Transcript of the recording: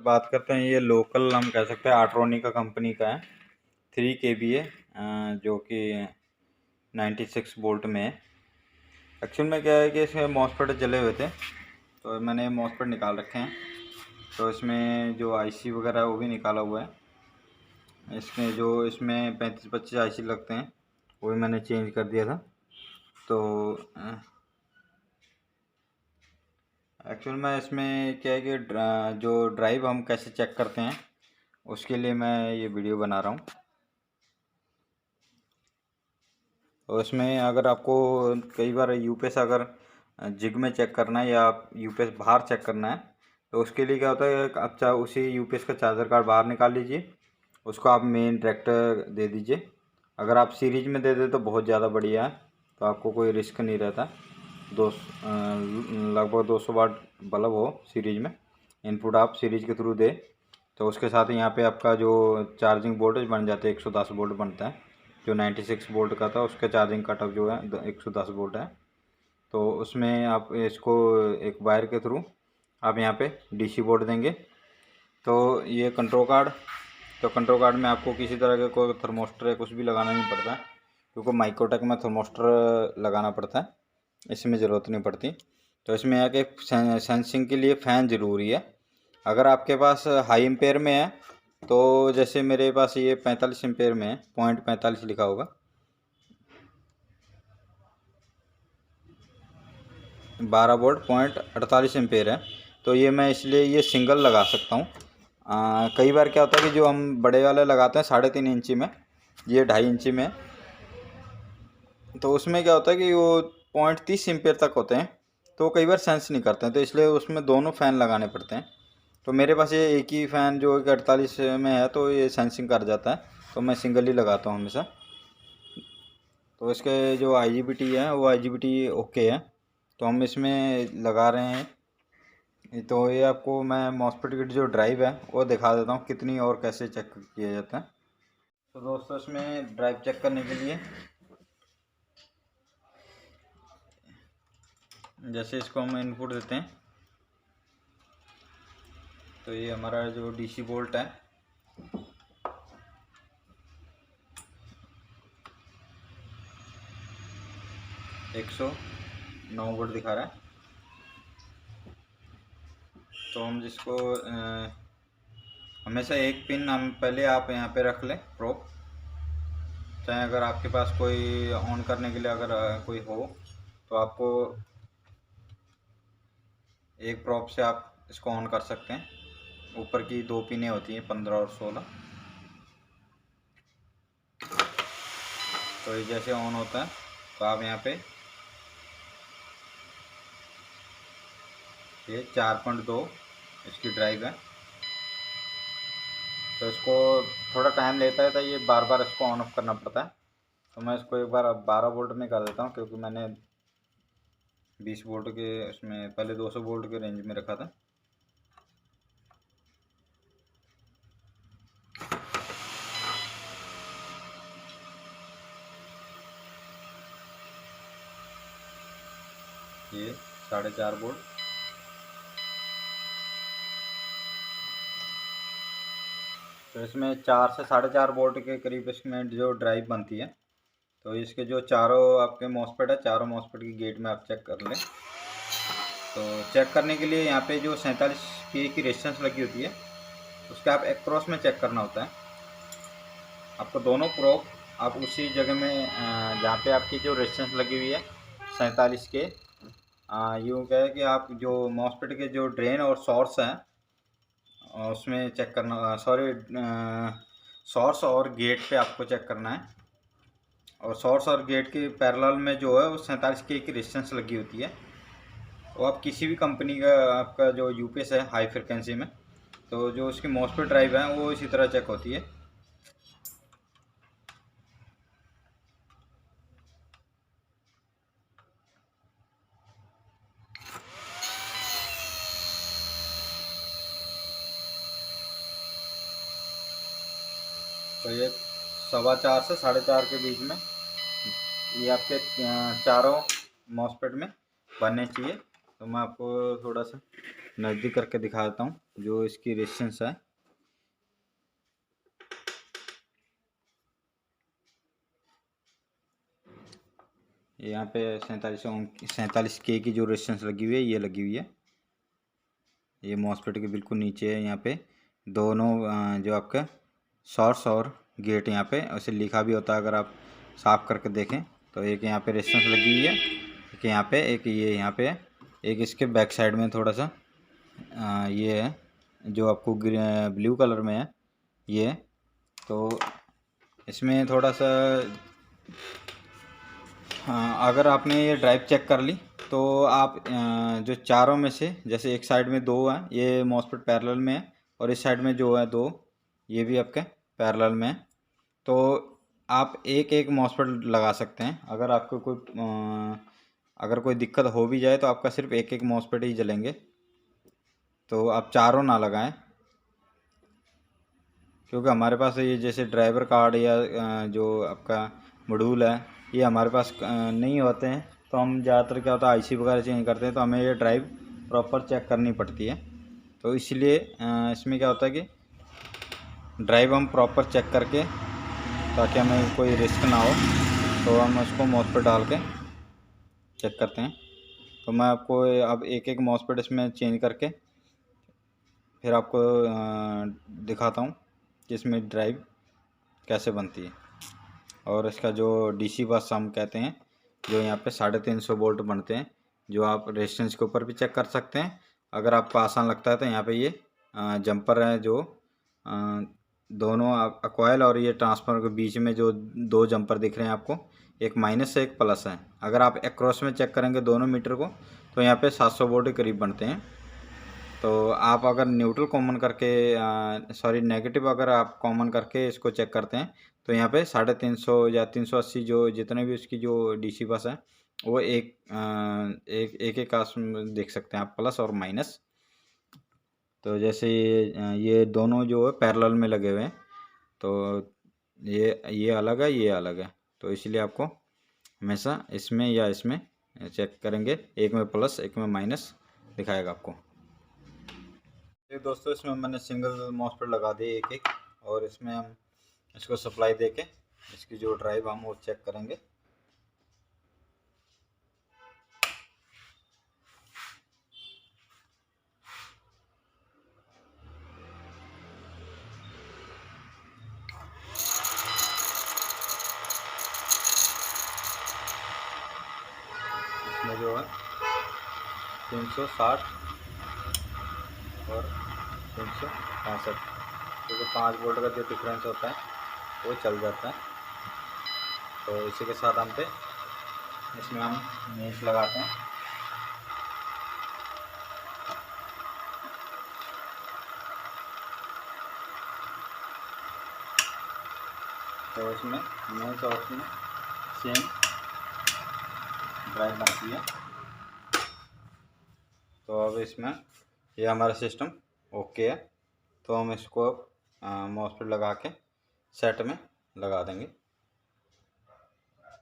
बात करते हैं, ये लोकल हम कह सकते हैं आट्रोनिका कंपनी का है। 3 kVA है, जो कि 96 वोल्ट में है। एक्चुअल में क्या है कि इसमें मॉसफेट जले हुए थे, तो मैंने मॉसफेट निकाल रखे हैं। तो इसमें जो आईसी वगैरह है वो भी निकाला हुआ है। इसमें 35-25 आईसी लगते हैं, वो भी मैंने चेंज कर दिया था। तो एक्चुअल में इसमें क्या है कि जो ड्राइव हम कैसे चेक करते हैं, उसके लिए मैं ये वीडियो बना रहा हूँ। और इसमें अगर आपको कई बार यूपीएस अगर जिग में चेक करना है या यूपीएस बाहर चेक करना है, तो उसके लिए क्या होता है, आप उसी यूपीएस का चार्जर कार्ड बाहर निकाल लीजिए, उसको आप मेन डायरेक्ट दे दीजिए। अगर आप सीरीज में दे दे तो बहुत ज़्यादा बढ़िया है, तो आपको कोई रिस्क नहीं रहता। लगभग 200 वाट बल्ब हो सीरीज में, इनपुट आप सीरीज के थ्रू दे, तो उसके साथ यहाँ पे आपका जो चार्जिंग वोल्टेज बन जाते हैं 110 वोल्ट बनता है। जो 96 वोल्ट का था उसका चार्जिंग कटअप जो है 110 वोल्ट है। तो उसमें आप इसको एक वायर के थ्रू आप यहाँ पे डीसी बोर्ड देंगे। तो ये कंट्रोल कार्ड में आपको किसी तरह का कोई थर्मोस्टर या कुछ भी लगाना नहीं पड़ता है, क्योंकि माइक्रोटेक में थर्मोस्टर लगाना पड़ता है, इसमें ज़रूरत नहीं पड़ती। तो इसमें आके सेंसिंग के लिए फ़ैन ज़रूरी है। अगर आपके पास हाई एम्पेयर में है, तो जैसे मेरे पास ये 45 एम्पेयर में है, 0.45 लिखा होगा, 12 वोल्ट 0.48 एम्पेयर है। तो ये मैं इसलिए ये सिंगल लगा सकता हूँ। कई बार क्या होता है कि जो हम बड़े वाले लगाते हैं 3.5 इंची में, ये 2.5 इंची में, तो उसमें क्या होता है कि वो 0.30 एम्पेयर तक होते हैं, तो कई बार सेंस नहीं करते हैं, तो इसलिए उसमें दोनों फ़ैन लगाने पड़ते हैं। तो मेरे पास ये एक ही फ़ैन जो कि 48 में है, तो ये सेंसिंग कर जाता है, तो मैं सिंगल ही लगाता हूँ हमेशा। तो इसके जो IGBT है वो IGBT ओके है, तो हम इसमें लगा रहे हैं। तो ये आपको मैं मॉसफेट की जो ड्राइव है वो दिखा देता हूँ कितनी और कैसे चेक किया जाता है। तो दोस्तों, इसमें ड्राइव चेक करने के लिए जैसे इसको हम इनपुट देते हैं, तो ये हमारा जो डीसी वोल्ट है, एक 109 वोल्ट दिखा रहा है। तो हम जिसको हमेशा एक पिन हम पहले आप यहाँ पे रख लें, प्रोब, चाहे अगर आपके पास कोई ऑन करने के लिए अगर कोई हो, तो आपको एक प्रोब से आप इसको ऑन कर सकते हैं। ऊपर की 2 पिनें होती हैं, 15 और 16। तो ये जैसे ऑन होता है, तो आप यहाँ पे ये 4.2 इसकी ड्राइव है। तो इसको थोड़ा टाइम लेता है, तो ये बार बार इसको ऑन ऑफ करना पड़ता है। तो मैं इसको एक बार 12 वोल्ट में कर देता हूँ, क्योंकि मैंने 20 वोल्ट के उसमें पहले 200 वोल्ट के रेंज में रखा था। ये 4.5 वोल्ट। तो इसमें 4 से 4.5 वोल्ट के करीब इसमें जो ड्राइव बनती है। तो इसके जो चारों आपके मॉसफेट है, चारों मॉसफेट की गेट में आप चेक कर लें। तो चेक करने के लिए यहाँ पे जो 47 के की रेजिस्टेंस लगी होती है, उसका आप एक्रॉस में चेक करना होता है। आपको दोनों प्रोब आप उसी जगह में जहाँ पे आपकी जो रेजिस्टेंस लगी हुई है 47 के, यूँ क्या है कि आप जो मॉसफेट के जो ड्रेन और सोर्स हैं उसमें चेक करना, सोर्स और गेट पे आपको चेक करना है। और सोर्स और गेट के पैरेलल में जो है वो 47 के की रेजिस्टेंस लगी होती है। वो आप किसी भी कंपनी का आपका जो यूपीएस है हाई फ्रिक्वेंसी में, तो जो उसकी मॉसफेट ड्राइव है वो इसी तरह चेक होती है। तो ये 4:15 से 4:30 के बीच में ये आपके चारों मॉसफेट में बनने चाहिए। तो मैं आपको थोड़ा सा नज़दीक करके दिखा देता हूँ जो इसकी रेजिस्टेंस है। यहाँ पे 47K की जो रेजिस्टेंस लगी हुई है ये लगी हुई है। ये मॉसफेट के बिल्कुल नीचे है। यहाँ पे दोनों जो आपका सोर्स और गेट यहाँ पे उसे लिखा भी होता है, अगर आप साफ करके देखें तो। एक यहाँ पे रेजिस्टेंस लगी हुई है, एक यहाँ पे, एक ये यहाँ पे है, एक इसके बैक साइड में थोड़ा सा ये है जो आपको ब्लू कलर में है ये। तो इसमें थोड़ा सा अगर आपने ये ड्राइव चेक कर ली तो आप जो चारों में से, जैसे एक साइड में दो है, ये मॉसफेट पैरेलल में है, और इस साइड में जो है दो, ये भी आपके पैरेलल में है। तो आप एक एक मॉसफेट लगा सकते हैं। अगर आपको अगर कोई दिक्कत हो भी जाए तो आपका सिर्फ एक एक मॉसफेट ही जलेंगे, तो आप चारों ना लगाएं। क्योंकि हमारे पास ये जैसे ड्राइवर कार्ड या जो आपका मॉड्यूल है ये हमारे पास नहीं होते हैं, तो हम ज़्यादातर क्या होता है आईसी वगैरह चेंज करते हैं, तो हमें ये ड्राइव प्रॉपर चेक करनी पड़ती है। तो इसलिए इसमें क्या होता है कि ड्राइव हम प्रॉपर चेक करके, ताकि हमें कोई रिस्क ना हो, तो हम उसको मॉसफेट डाल के चेक करते हैं। तो मैं आपको अब एक एक मॉसफेट इसमें चेंज करके फिर आपको दिखाता हूँ कि इसमें ड्राइव कैसे बनती है। और इसका जो डीसी बस हम कहते हैं, जो यहाँ पे 350 वोल्ट बनते हैं, जो आप रेजिस्टेंस के ऊपर भी चेक कर सकते हैं। अगर आपको आसान लगता है तो यहाँ पे ये जंपर है, जो दोनों कॉइल और ये ट्रांसफार्मर के बीच में जो दो जंपर दिख रहे हैं आपको, एक माइनस है एक प्लस है। अगर आप एक्रॉस में चेक करेंगे दोनों मीटर को तो यहाँ पे 700 वोल्ट के करीब बनते हैं। तो आप अगर न्यूट्रल कॉमन करके सॉरी नेगेटिव अगर आप कॉमन करके इसको चेक करते हैं तो यहाँ पे 350 या 380 जो जितने भी उसकी जो डीसी बस है वो एक कास्ट में देख सकते हैं आप, प्लस और माइनस। तो जैसे ये दोनों जो है पैरेलल में लगे हुए हैं, तो ये अलग है, ये अलग है, तो इसलिए आपको हमेशा इसमें या इसमें चेक करेंगे, एक में प्लस एक में माइनस दिखाएगा आपको। ये दोस्तों इसमें मैंने सिंगल मॉसफेट लगा दी एक एक, और इसमें हम इसको सप्लाई देके इसकी जो ड्राइव हम वो चेक करेंगे। इसमें जो है 360 और 365, क्योंकि 5 वोल्ट का जो डिफरेंस होता है वो चल जाता है। तो इसी के साथ हम पे इसमें हम मेश लगाते हैं। तो इसमें मेश और इसमें सेम ड्राइव बनती है। तो अब इसमें ये हमारा सिस्टम ओके है, तो हम इसको अब मॉसफेट लगा के सेट में लगा देंगे।